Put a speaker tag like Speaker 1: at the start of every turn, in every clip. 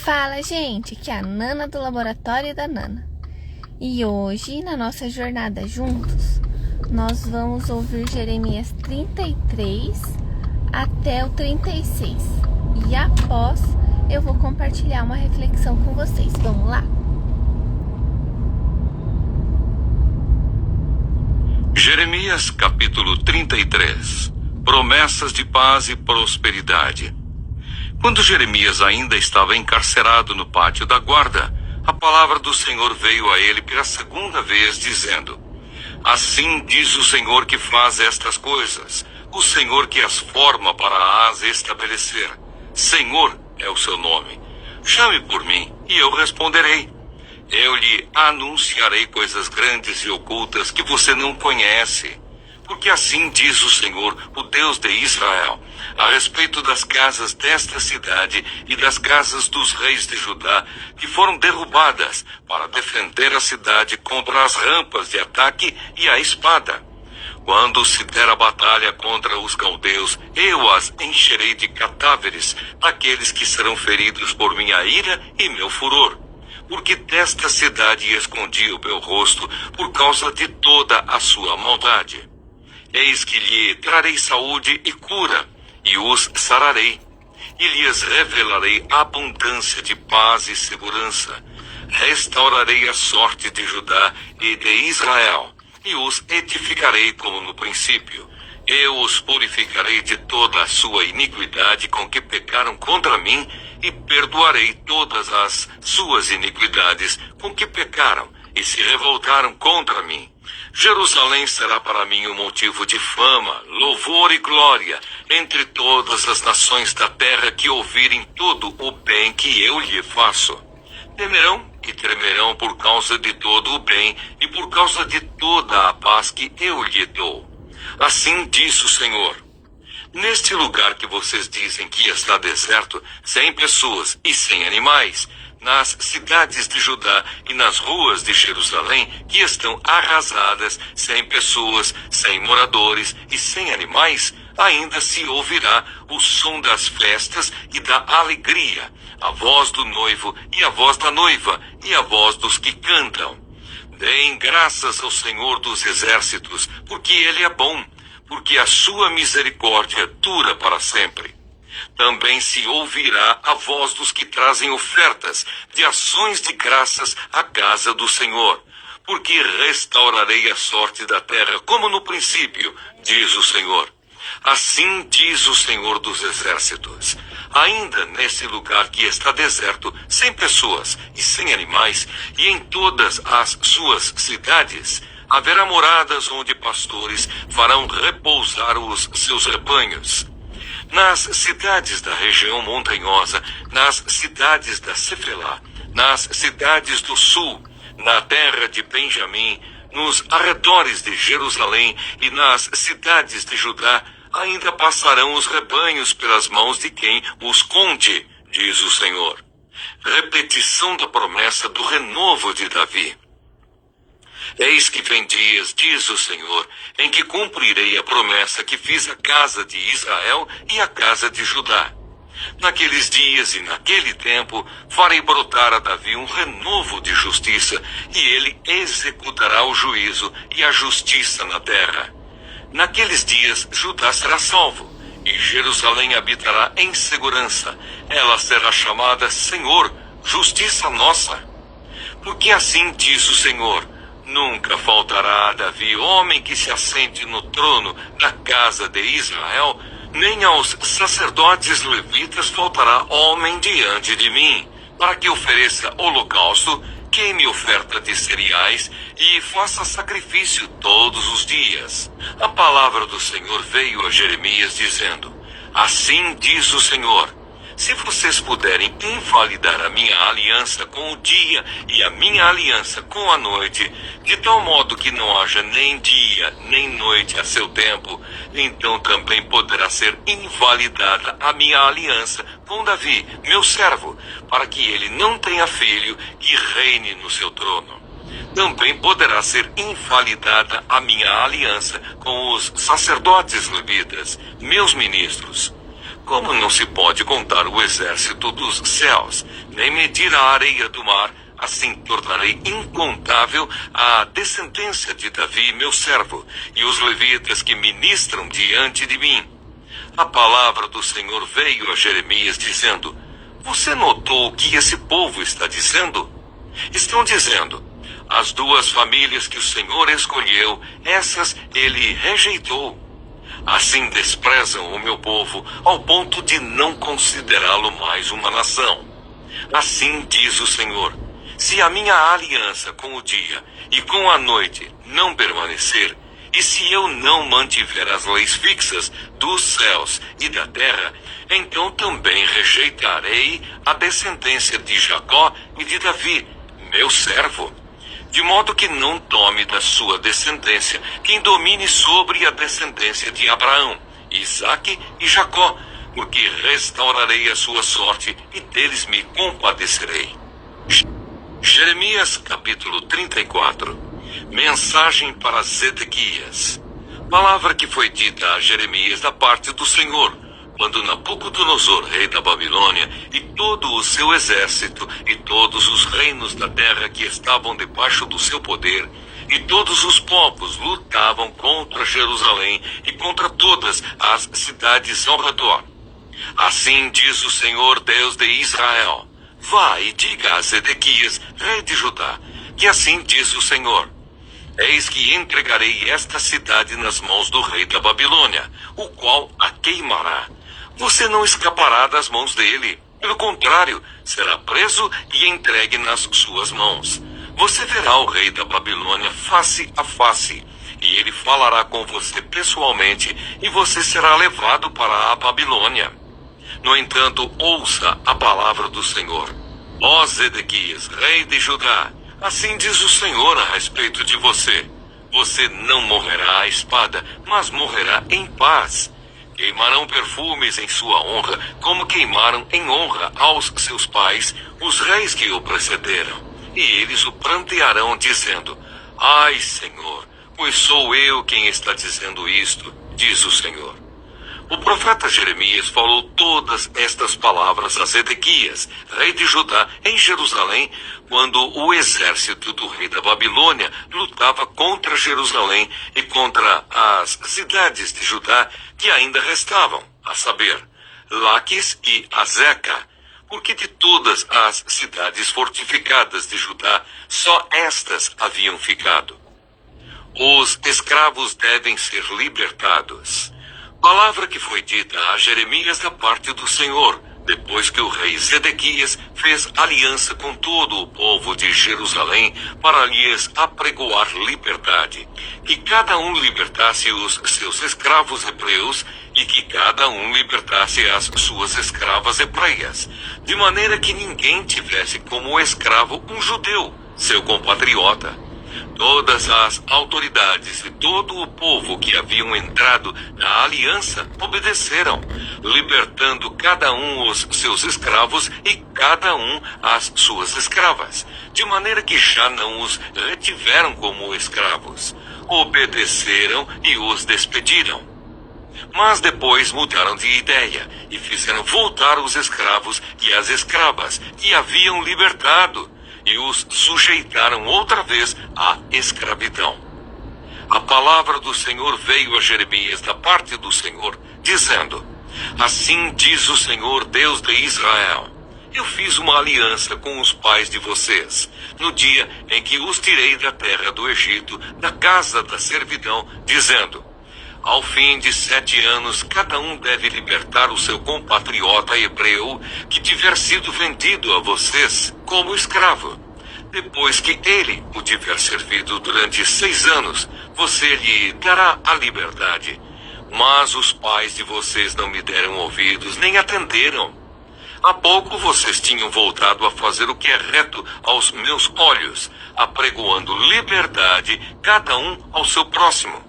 Speaker 1: Fala, gente, que é a Nana do Laboratório da Nana. E hoje, na nossa jornada juntos, nós vamos ouvir Jeremias 33 até o 36. E após, eu vou compartilhar uma reflexão com vocês. Vamos lá?
Speaker 2: Jeremias capítulo 33. Promessas de paz e prosperidade. Quando Jeremias ainda estava encarcerado no pátio da guarda, a palavra do Senhor veio a ele pela segunda vez, dizendo: Assim diz o Senhor que faz estas coisas, o Senhor que as forma para as estabelecer. Senhor é o seu nome. Chame por mim, e eu responderei. Eu lhe anunciarei coisas grandes e ocultas que você não conhece. Porque assim diz o Senhor, o Deus de Israel, a respeito das casas desta cidade e das casas dos reis de Judá, que foram derrubadas para defender a cidade contra as rampas de ataque e a espada. Quando se der a batalha contra os caldeus, eu as encherei de cadáveres, daqueles que serão feridos por minha ira e meu furor. Porque desta cidade escondi o meu rosto por causa de toda a sua maldade. Eis que lhe trarei saúde e cura, e os sararei, e lhes revelarei abundância de paz e segurança. Restaurarei a sorte de Judá e de Israel, e os edificarei como no princípio. Eu os purificarei de toda a sua iniquidade com que pecaram contra mim, e perdoarei todas as suas iniquidades com que pecaram e se revoltaram contra mim. Jerusalém será para mim um motivo de fama, louvor e glória entre todas as nações da terra que ouvirem todo o bem que eu lhe faço. Temerão e tremerão por causa de todo o bem e por causa de toda a paz que eu lhe dou. Assim diz o Senhor. Neste lugar que vocês dizem que está deserto, sem pessoas e sem animais, nas cidades de Judá e nas ruas de Jerusalém, que estão arrasadas, sem pessoas, sem moradores e sem animais, ainda se ouvirá o som das festas e da alegria, a voz do noivo e a voz da noiva e a voz dos que cantam. Deem graças ao Senhor dos exércitos, porque Ele é bom, porque a sua misericórdia dura para sempre. Também se ouvirá a voz dos que trazem ofertas de ações de graças à casa do Senhor, porque restaurarei a sorte da terra como no princípio, diz o Senhor. Assim diz o Senhor dos exércitos. Ainda nesse lugar que está deserto, sem pessoas e sem animais, e em todas as suas cidades, haverá moradas onde pastores farão repousar os seus rebanhos. Nas cidades da região montanhosa, nas cidades da Cefelá, nas cidades do sul, na terra de Benjamim, nos arredores de Jerusalém e nas cidades de Judá, ainda passarão os rebanhos pelas mãos de quem os conte, diz o Senhor. Repetição da promessa do renovo de Davi. Eis que vem dias, diz o Senhor, em que cumprirei a promessa que fiz à casa de Israel e à casa de Judá. Naqueles dias e naquele tempo farei brotar a Davi um renovo de justiça, e ele executará o juízo e a justiça na terra. Naqueles dias Judá será salvo, e Jerusalém habitará em segurança. Ela será chamada Senhor, justiça nossa. Porque assim diz o Senhor: nunca faltará a Davi homem que se assente no trono da casa de Israel, nem aos sacerdotes levitas faltará homem diante de mim, para que ofereça holocausto, queime oferta de cereais e faça sacrifício todos os dias. A palavra do Senhor veio a Jeremias dizendo: Assim diz o Senhor: se vocês puderem invalidar a minha aliança com o dia e a minha aliança com a noite, de tal modo que não haja nem dia nem noite a seu tempo, então também poderá ser invalidada a minha aliança com Davi, meu servo, para que ele não tenha filho que reine no seu trono. Também poderá ser invalidada a minha aliança com os sacerdotes levitas, meus ministros. Como não se pode contar o exército dos céus, nem medir a areia do mar, assim tornarei incontável a descendência de Davi, meu servo, e os levitas que ministram diante de mim. A palavra do Senhor veio a Jeremias dizendo: Você notou o que esse povo está dizendo? Estão dizendo: as duas famílias que o Senhor escolheu, essas ele rejeitou. Assim desprezam o meu povo ao ponto de não considerá-lo mais uma nação. Assim diz o Senhor: se a minha aliança com o dia e com a noite não permanecer, e se eu não mantiver as leis fixas dos céus e da terra, então também rejeitarei a descendência de Jacó e de Davi, meu servo, de modo que não tome da sua descendência quem domine sobre a descendência de Abraão, Isaque e Jacó, porque restaurarei a sua sorte e deles me compadecerei. Jeremias capítulo 34. Mensagem para Zedequias. Palavra que foi dita a Jeremias da parte do Senhor, quando Nabucodonosor, rei da Babilônia, e todo o seu exército, e todos os reinos da terra que estavam debaixo do seu poder, e todos os povos lutavam contra Jerusalém e contra todas as cidades ao redor. Assim diz o Senhor Deus de Israel: vá e diga a Zedequias, rei de Judá, que assim diz o Senhor: eis que entregarei esta cidade nas mãos do rei da Babilônia, o qual a queimará. Você não escapará das mãos dele. Pelo contrário, será preso e entregue nas suas mãos. Você verá o rei da Babilônia face a face, e ele falará com você pessoalmente, e você será levado para a Babilônia. No entanto, ouça a palavra do Senhor. Ó Zedequias, rei de Judá, assim diz o Senhor a respeito de você: você não morrerá à espada, mas morrerá em paz. Queimarão perfumes em sua honra, como queimaram em honra aos seus pais, os reis que o precederam. E eles o prantearão, dizendo: ai, Senhor, pois sou eu quem está dizendo isto, diz o Senhor. O profeta Jeremias falou todas estas palavras a Zedequias, rei de Judá, em Jerusalém, quando o exército do rei da Babilônia lutava contra Jerusalém e contra as cidades de Judá que ainda restavam, a saber, Laquis e Azeca, porque de todas as cidades fortificadas de Judá, só estas haviam ficado. Os escravos devem ser libertados. Palavra que foi dita a Jeremias da parte do Senhor, depois que o rei Zedequias fez aliança com todo o povo de Jerusalém para lhes apregoar liberdade, que cada um libertasse os seus escravos hebreus e que cada um libertasse as suas escravas hebreias, de maneira que ninguém tivesse como escravo um judeu, seu compatriota. Todas as autoridades e todo o povo que haviam entrado na aliança obedeceram, libertando cada um os seus escravos e cada um as suas escravas, de maneira que já não os retiveram como escravos. Obedeceram e os despediram. Mas depois mudaram de ideia e fizeram voltar os escravos e as escravas que haviam libertado, e os sujeitaram outra vez à escravidão. A palavra do Senhor veio a Jeremias da parte do Senhor, dizendo: assim diz o Senhor Deus de Israel: eu fiz uma aliança com os pais de vocês, no dia em que os tirei da terra do Egito, da casa da servidão, dizendo: ao fim de 7 anos, cada um deve libertar o seu compatriota hebreu que tiver sido vendido a vocês como escravo. Depois que ele o tiver servido durante 6 anos, você lhe dará a liberdade. Mas os pais de vocês não me deram ouvidos, nem atenderam. Há pouco vocês tinham voltado a fazer o que é reto aos meus olhos, apregoando liberdade, cada um ao seu próximo.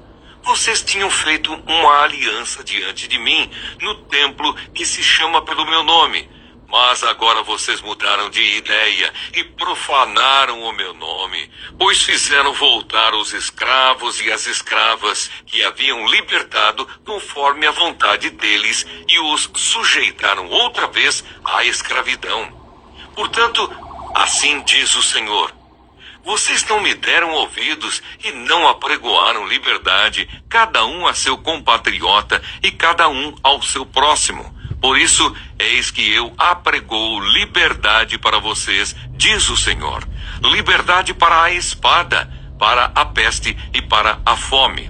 Speaker 2: Vocês tinham feito uma aliança diante de mim, no templo que se chama pelo meu nome, Mas agora vocês mudaram de ideia e profanaram o meu nome, pois fizeram voltar os escravos e as escravas que haviam libertado conforme a vontade deles e os sujeitaram outra vez à escravidão. Portanto, assim diz o Senhor: vocês não me deram ouvidos e não apregoaram liberdade, cada um a seu compatriota e cada um ao seu próximo. Por isso, eis que eu apregoo liberdade para vocês, diz o Senhor. Liberdade para a espada, para a peste e para a fome.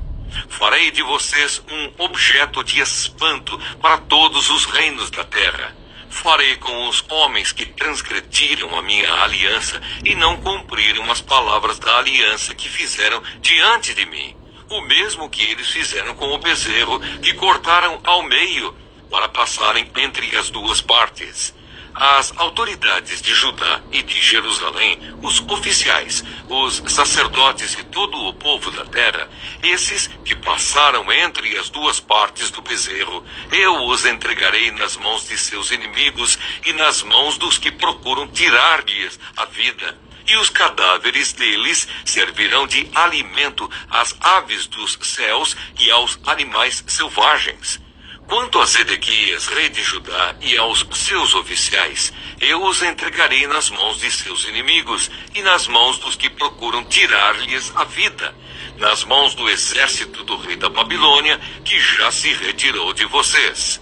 Speaker 2: Farei de vocês um objeto de espanto para todos os reinos da terra. Farei com os homens que transgrediram a minha aliança e não cumpriram as palavras da aliança que fizeram diante de mim. O mesmo que eles fizeram com o bezerro que cortaram ao meio, para passarem entre as duas partes. As autoridades de Judá e de Jerusalém, os oficiais, os sacerdotes e todo o povo da terra, esses que passaram entre as duas partes do bezerro, eu os entregarei nas mãos de seus inimigos e nas mãos dos que procuram tirar-lhes a vida. E os cadáveres deles servirão de alimento às aves dos céus e aos animais selvagens. Quanto a Zedequias, rei de Judá, e aos seus oficiais, eu os entregarei nas mãos de seus inimigos e nas mãos dos que procuram tirar-lhes a vida, nas mãos do exército do rei da Babilônia, que já se retirou de vocês.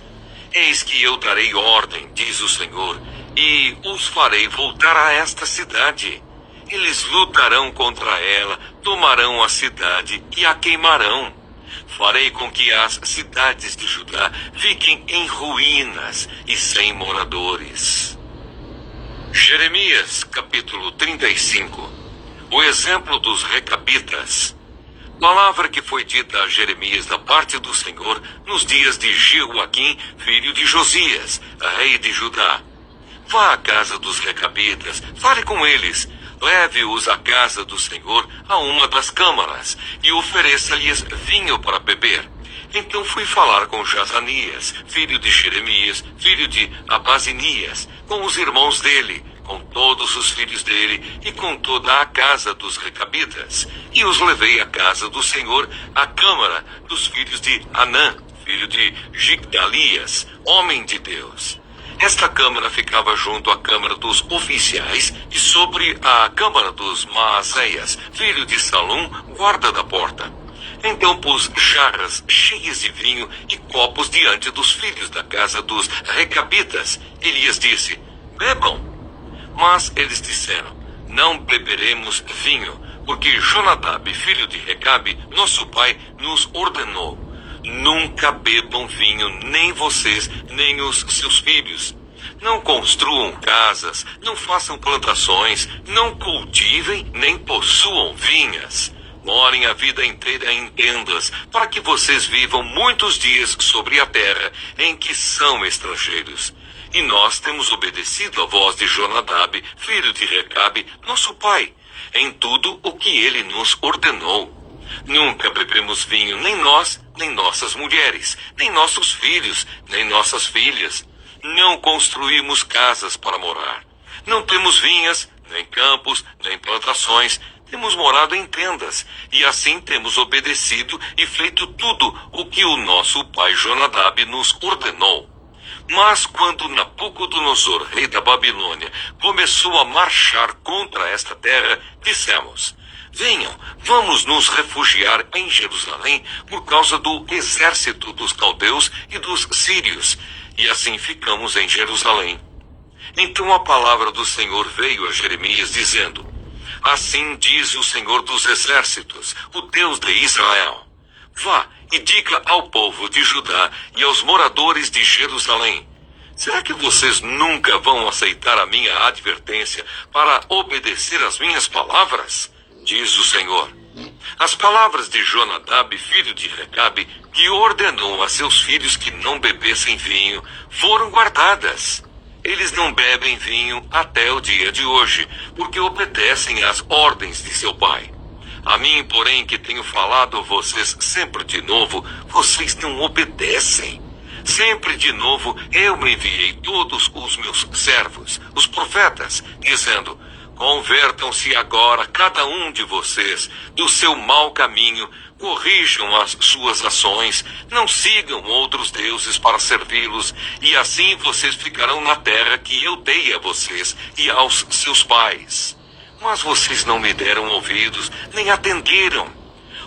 Speaker 2: Eis que eu darei ordem, diz o Senhor, e os farei voltar a esta cidade. Eles lutarão contra ela, tomarão a cidade e a queimarão. Farei com que as cidades de Judá fiquem em ruínas e sem moradores. Jeremias, capítulo 35. O exemplo dos recabitas. Palavra que foi dita a Jeremias da parte do Senhor nos dias de Jeoaquim, filho de Josias, rei de Judá. Vá à casa dos recabitas, fale com eles. Leve-os à casa do Senhor a uma das câmaras e ofereça-lhes vinho para beber. Então fui falar com Jazanias, filho de Jeremias, filho de Abazinias, com os irmãos dele, com todos os filhos dele e com toda a casa dos recabitas. E os levei à casa do Senhor, à câmara dos filhos de Anã, filho de Gigdalias, homem de Deus. Esta câmara ficava junto à câmara dos oficiais e sobre a câmara dos Maaseias, filho de Salum, guarda da porta. Então pus jarras cheias de vinho e copos diante dos filhos da casa dos recabitas. E lhes disse: bebam. Mas eles disseram: não beberemos vinho, porque Jonadab, filho de Recabe, nosso pai, nos ordenou: nunca bebam vinho, nem vocês, nem os seus filhos. Não construam casas, não façam plantações, não cultivem, nem possuam vinhas. Morem a vida inteira em tendas, para que vocês vivam muitos dias sobre a terra em que são estrangeiros. E nós temos obedecido à voz de Jonadab, filho de Recabe, nosso pai, em tudo o que ele nos ordenou. Nunca bebemos vinho, nem nós, nem nossas mulheres, nem nossos filhos, nem nossas filhas. Não construímos casas para morar. Não temos vinhas, nem campos, nem plantações. Temos morado em tendas, e assim temos obedecido e feito tudo o que o nosso pai Jonadab nos ordenou. Mas quando Nabucodonosor, rei da Babilônia, começou a marchar contra esta terra, dissemos: venham, vamos nos refugiar em Jerusalém por causa do exército dos caldeus e dos sírios. E assim ficamos em Jerusalém. Então a palavra do Senhor veio a Jeremias dizendo: assim diz o Senhor dos exércitos, o Deus de Israel: vá e diga ao povo de Judá e aos moradores de Jerusalém: será que vocês nunca vão aceitar a minha advertência para obedecer às minhas palavras? Diz o Senhor. As palavras de Jonadab, filho de Recabe, que ordenou a seus filhos que não bebessem vinho, foram guardadas. Eles não bebem vinho até o dia de hoje, porque obedecem às ordens de seu pai. A mim, porém, que tenho falado a vocês sempre de novo, vocês não obedecem. sempre de novo eu me enviei todos os meus servos, os profetas, dizendo: convertam-se agora cada um de vocês do seu mau caminho, corrijam as suas ações, não sigam outros deuses para servi-los, e assim vocês ficarão na terra que eu dei a vocês e aos seus pais. Mas vocês não me deram ouvidos, nem atenderam.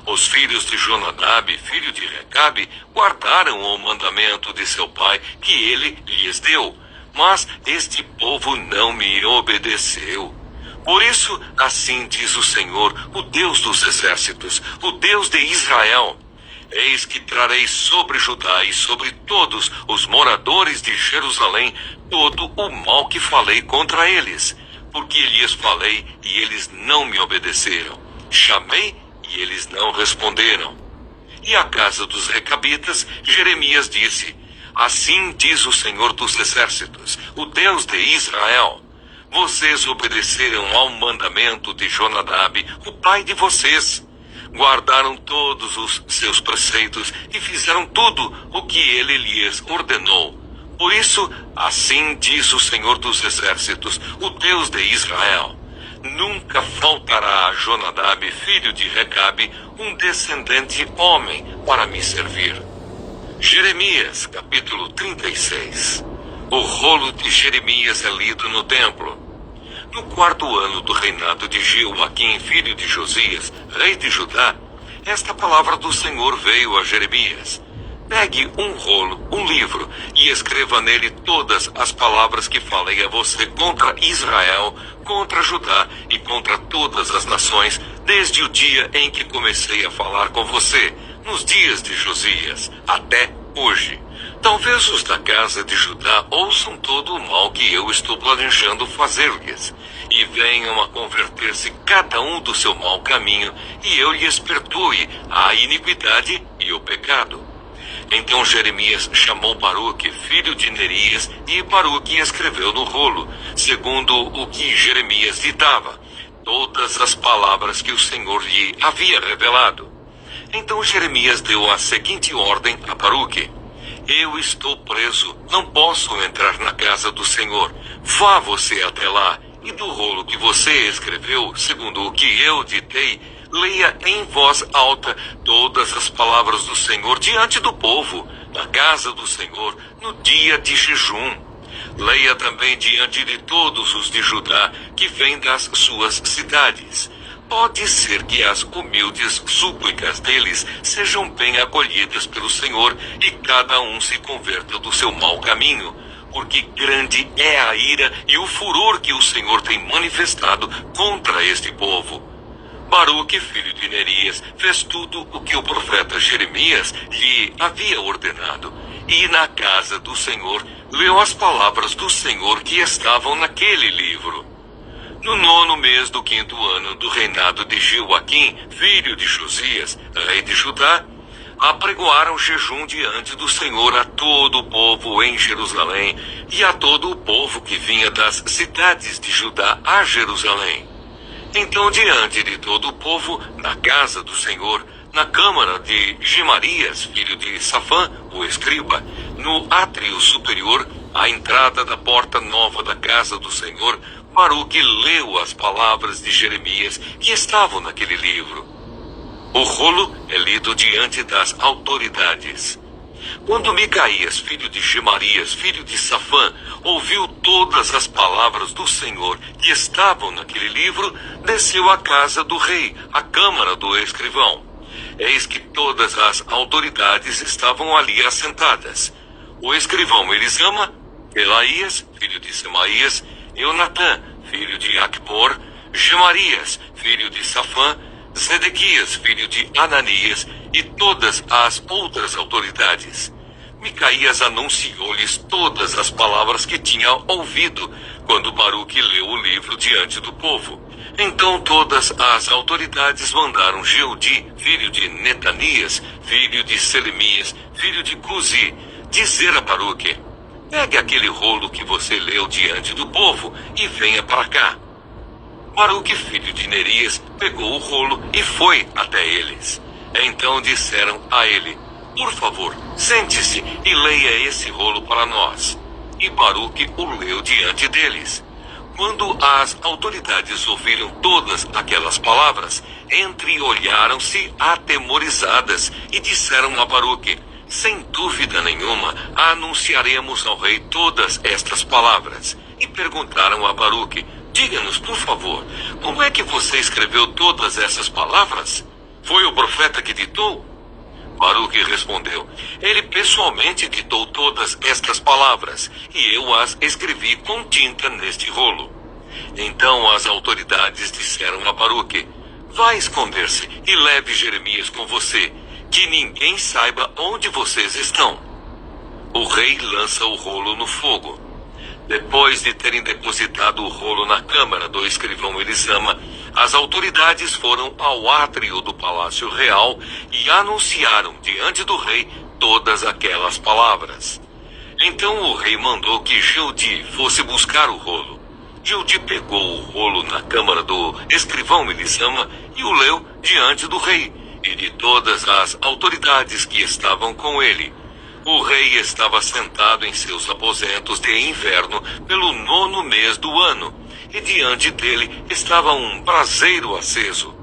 Speaker 2: Os filhos de Jonadab, filho de Recabe, guardaram o mandamento de seu pai que ele lhes deu, mas este povo não me obedeceu. Por isso, assim diz o Senhor, o Deus dos exércitos, o Deus de Israel: eis que trarei sobre Judá e sobre todos os moradores de Jerusalém todo o mal que falei contra eles, porque lhes falei e eles não me obedeceram. Chamei e eles não responderam. E à casa dos Recabitas, Jeremias disse: assim diz o Senhor dos exércitos, o Deus de Israel: vocês obedeceram ao mandamento de Jonadab, o pai de vocês. Guardaram todos os seus preceitos e fizeram tudo o que ele lhes ordenou. Por isso, assim diz o Senhor dos exércitos, o Deus de Israel: nunca faltará a Jonadab, filho de Recabe, um descendente homem para me servir. Jeremias, capítulo 36. O rolo de Jeremias é lido no templo. No 4º ano do reinado de Jeoaquim, filho de Josias, rei de Judá, esta palavra do Senhor veio a Jeremias: pegue um rolo, um livro, e escreva nele todas as palavras que falei a você contra Israel, contra Judá e contra todas as nações, desde o dia em que comecei a falar com você, nos dias de Josias, até hoje. Talvez os da casa de Judá ouçam todo o mal que eu estou planejando fazer-lhes, e venham a converter-se cada um do seu mau caminho, e eu lhes perdoe a iniquidade e o pecado. Então Jeremias chamou Baruque, filho de Nerias, e Baruque escreveu no rolo, segundo o que Jeremias ditava, todas as palavras que o Senhor lhe havia revelado. Então Jeremias deu a seguinte ordem a Baruque: eu estou preso, não posso entrar na casa do Senhor. Vá você até lá, e do rolo que você escreveu, segundo o que eu ditei, leia em voz alta todas as palavras do Senhor diante do povo, na casa do Senhor, no dia de jejum. Leia também diante de todos os de Judá, que vêm das suas cidades. Pode ser que as humildes súplicas deles sejam bem acolhidas pelo Senhor e cada um se converta do seu mau caminho, porque grande é a ira e o furor que o Senhor tem manifestado contra este povo. Baruque, filho de Nerias, fez tudo o que o profeta Jeremias lhe havia ordenado, e na casa do Senhor leu as palavras do Senhor que estavam naquele livro. No 9º mês do 5º ano do reinado de Jeoaquim, filho de Josias, rei de Judá, apregoaram jejum diante do Senhor a todo o povo em Jerusalém e a todo o povo que vinha das cidades de Judá a Jerusalém. Então, diante de todo o povo, na casa do Senhor, na câmara de Gemarias, filho de Safã, o escriba, no átrio superior, à entrada da porta nova da casa do Senhor, Baruque leu as palavras de Jeremias que estavam naquele livro. O rolo é lido diante das autoridades. Quando Micaías, filho de Gemarias, filho de Safã, ouviu todas as palavras do Senhor que estavam naquele livro, desceu à casa do rei, à câmara do escrivão. Eis que todas as autoridades estavam ali assentadas. O escrivão Elisama, Elaías, filho de Semaías, Eunatã, filho de Acbor, Gemarias, filho de Safã, Zedequias, filho de Ananias, e todas as outras autoridades. Micaías anunciou-lhes todas as palavras que tinha ouvido, quando Baruque leu o livro diante do povo. Então todas as autoridades mandaram Jeudi, filho de Netanias, filho de Selemias, filho de Cuzi, dizer a Baruque: pegue aquele rolo que você leu diante do povo e venha para cá. Baruque, filho de Nerias, pegou o rolo e foi até eles. Então disseram a ele: por favor, sente-se e leia esse rolo para nós. E Baruque o leu diante deles. Quando as autoridades ouviram todas aquelas palavras, entreolharam-se atemorizadas e disseram a Baruque: sem dúvida nenhuma, anunciaremos ao rei todas estas palavras. E perguntaram a Baruque: diga-nos, por favor, como é que você escreveu todas essas palavras? Foi o profeta que ditou? Baruque respondeu: ele pessoalmente ditou todas estas palavras, e eu as escrevi com tinta neste rolo. Então as autoridades disseram a Baruque: vá esconder-se e leve Jeremias com você, que ninguém saiba onde vocês estão. O rei lança o rolo no fogo. Depois de terem depositado o rolo na câmara do escrivão Elisama, as autoridades foram ao átrio do palácio real e anunciaram diante do rei todas aquelas palavras. Então o rei mandou que Jeudi fosse buscar o rolo. Jeudi pegou o rolo na câmara do escrivão Elisama e o leu diante do rei e de todas as autoridades que estavam com ele. O rei estava sentado em seus aposentos de inverno pelo 9º mês do ano, e diante dele estava um braseiro aceso.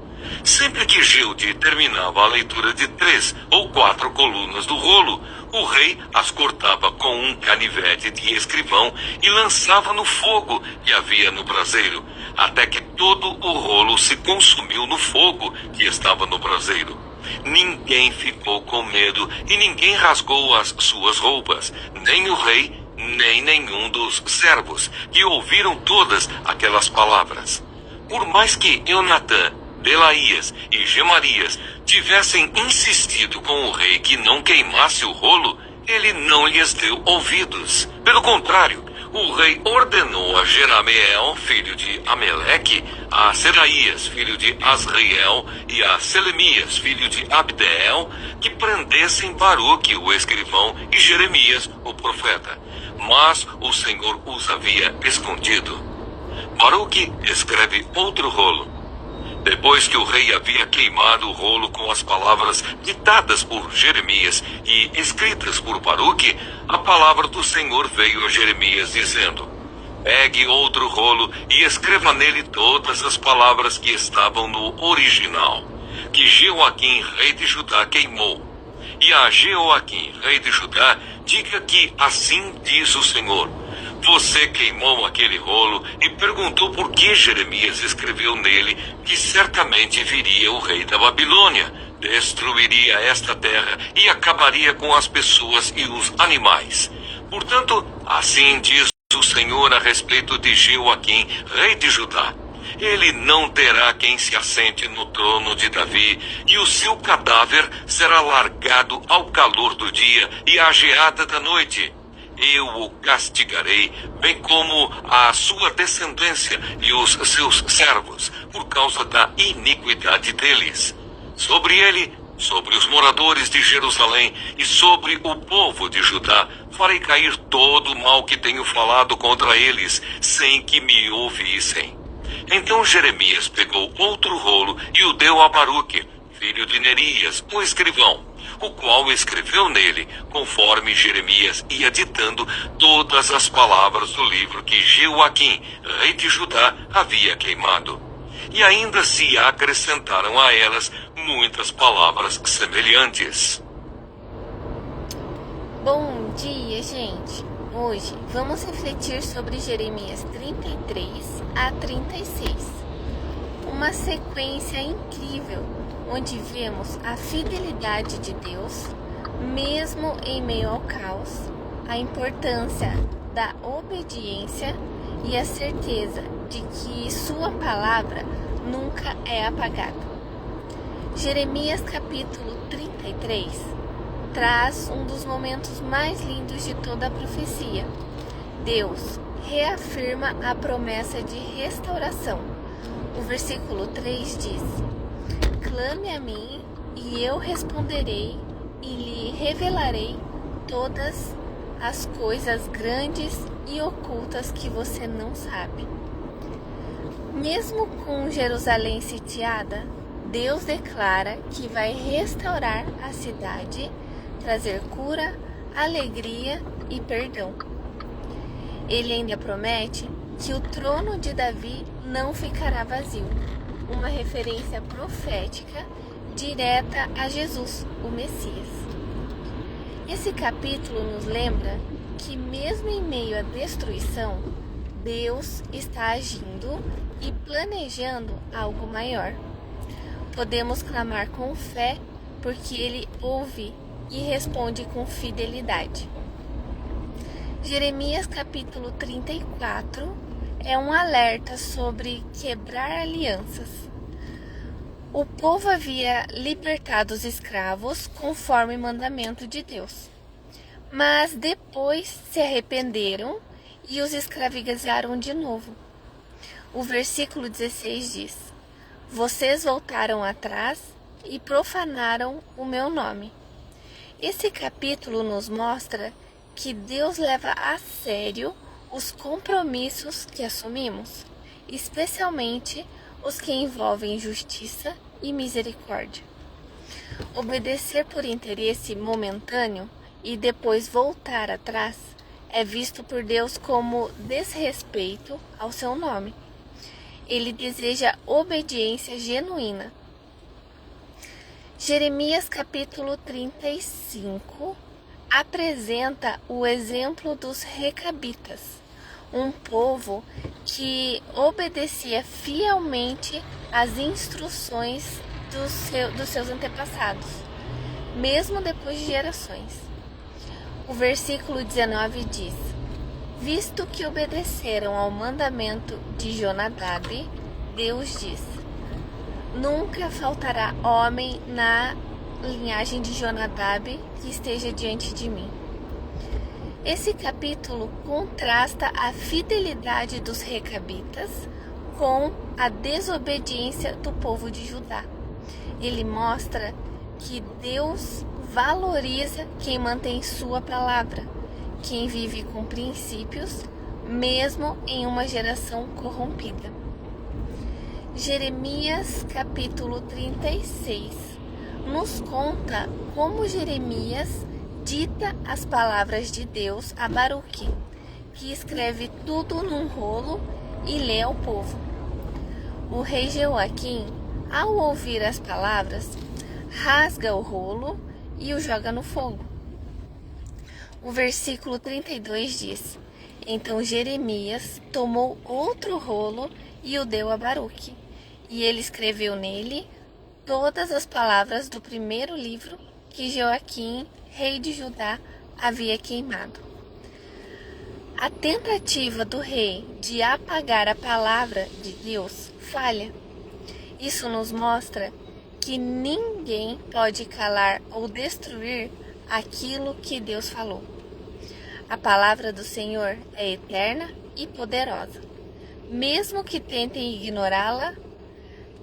Speaker 2: Sempre que Jeudi terminava a leitura de 3 ou 4 colunas do rolo, o rei as cortava com um canivete de escrivão e lançava no fogo que havia no braseiro, até que todo o rolo se consumiu no fogo que estava no braseiro. Ninguém ficou com medo e ninguém rasgou as suas roupas, nem o rei, nem nenhum dos servos, que ouviram todas aquelas palavras. Por mais que Eunatã, Delaías e Gemarias tivessem insistido com o rei que não queimasse o rolo, ele não lhes deu ouvidos. Pelo contrário, o rei ordenou a Jerameel, filho de Ameleque, a Seraías, filho de Asriel, e a Selemias, filho de Abdeel, que prendessem Baruque, o escrivão, e Jeremias, o profeta. Mas o Senhor os havia escondido. Baruque escreve outro rolo. Depois que o rei havia queimado o rolo com as palavras ditadas por Jeremias e escritas por Baruque, a palavra do Senhor veio a Jeremias dizendo: pegue outro rolo e escreva nele todas as palavras que estavam no original, que Jeoaquim, rei de Judá, queimou. E a Jeoaquim, rei de Judá, diga que assim diz o Senhor: você queimou aquele rolo e perguntou por que Jeremias escreveu nele que certamente viria o rei da Babilônia, destruiria esta terra e acabaria com as pessoas e os animais. Portanto, assim diz o Senhor a respeito de Jeoaquim, rei de Judá: ele não terá quem se assente no trono de Davi, e o seu cadáver será largado ao calor do dia e à geada da noite. Eu o castigarei, bem como a sua descendência e os seus servos, por causa da iniquidade deles. Sobre ele, sobre os moradores de Jerusalém e sobre o povo de Judá, farei cair todo o mal que tenho falado contra eles, sem que me ouvissem. Então Jeremias pegou outro rolo e o deu a Baruque, filho de Nerias, o escrivão, o qual escreveu nele, conforme Jeremias ia ditando todas as palavras do livro que Jeoaquim, rei de Judá, havia queimado. E ainda se acrescentaram a elas muitas palavras semelhantes.
Speaker 1: Bom dia, gente! Hoje vamos refletir sobre Jeremias 33 a 36. Uma sequência incrível, onde vemos a fidelidade de Deus, mesmo em meio ao caos, a importância da obediência e a certeza de que sua palavra nunca é apagada. Jeremias capítulo 33 traz um dos momentos mais lindos de toda a profecia. Deus reafirma a promessa de restauração. O versículo 3 diz: clame a mim, e eu responderei, e lhe revelarei todas as coisas grandes e ocultas que você não sabe. Mesmo com Jerusalém sitiada, Deus declara que vai restaurar a cidade, trazer cura, alegria e perdão. Ele ainda promete que o trono de Davi não ficará vazio, uma referência profética direta a Jesus, o Messias. Esse capítulo nos lembra que mesmo em meio à destruição, Deus está agindo e planejando algo maior. Podemos clamar com fé porque Ele ouve e responde com fidelidade. Jeremias capítulo 34 é um alerta sobre quebrar alianças. O povo havia libertado os escravos conforme mandamento de Deus, mas depois se arrependeram e os escravizaram de novo. O versículo 16 diz: vocês voltaram atrás e profanaram o meu nome. Esse capítulo nos mostra que Deus leva a sério os compromissos que assumimos, especialmente os que envolvem justiça e misericórdia. Obedecer por interesse momentâneo e depois voltar atrás é visto por Deus como desrespeito ao seu nome. Ele deseja obediência genuína. Jeremias capítulo 35 apresenta o exemplo dos recabitas, um povo que obedecia fielmente às instruções dos seus antepassados, mesmo depois de gerações. O versículo 19 diz: visto que obedeceram ao mandamento de Jonadab, Deus diz: nunca faltará homem na linhagem de Jonadab que esteja diante de mim. Esse capítulo contrasta a fidelidade dos recabitas com a desobediência do povo de Judá. Ele mostra que Deus valoriza quem mantém sua palavra, quem vive com princípios, mesmo em uma geração corrompida. Jeremias capítulo 36 nos conta como Jeremias dita as palavras de Deus a Baruque, que escreve tudo num rolo e lê ao povo. O rei Jeoaquim, ao ouvir as palavras, rasga o rolo e o joga no fogo. O versículo 32 diz: então Jeremias tomou outro rolo e o deu a Baruque, e ele escreveu nele todas as palavras do primeiro livro que Jeoaquim, rei de Judá, havia queimado. A tentativa do rei de apagar a palavra de Deus falha. Isso nos mostra que ninguém pode calar ou destruir aquilo que Deus falou. A palavra do Senhor é eterna e poderosa. Mesmo que tentem ignorá-la,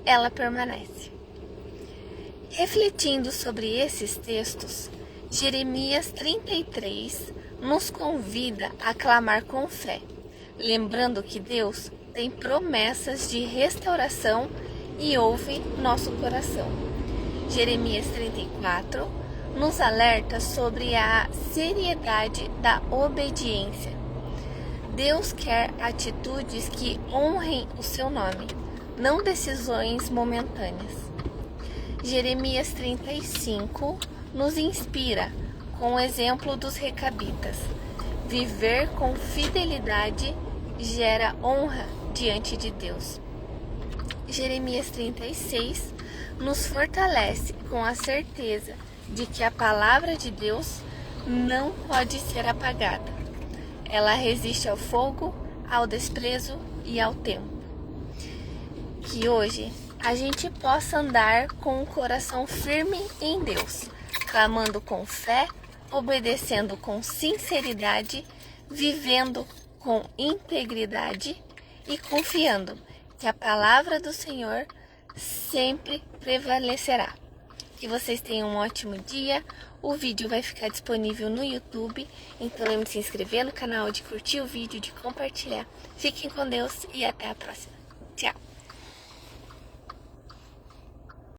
Speaker 1: ela permanece. Refletindo sobre esses textos, Jeremias 33 nos convida a clamar com fé, lembrando que Deus tem promessas de restauração e ouve nosso coração. Jeremias 34 nos alerta sobre a seriedade da obediência. Deus quer atitudes que honrem o seu nome, não decisões momentâneas. Jeremias 35 nos inspira com o exemplo dos recabitas. Viver com fidelidade gera honra diante de Deus. Jeremias 36 nos fortalece com a certeza de que a palavra de Deus não pode ser apagada. Ela resiste ao fogo, ao desprezo e ao tempo. Que hoje a gente possa andar com o coração firme em Deus, clamando com fé, obedecendo com sinceridade, vivendo com integridade e confiando que a palavra do Senhor sempre prevalecerá. Que vocês tenham um ótimo dia. O vídeo vai ficar disponível no YouTube, então lembre de se inscrever no canal, de curtir o vídeo, de compartilhar. Fiquem com Deus e até a próxima. Tchau!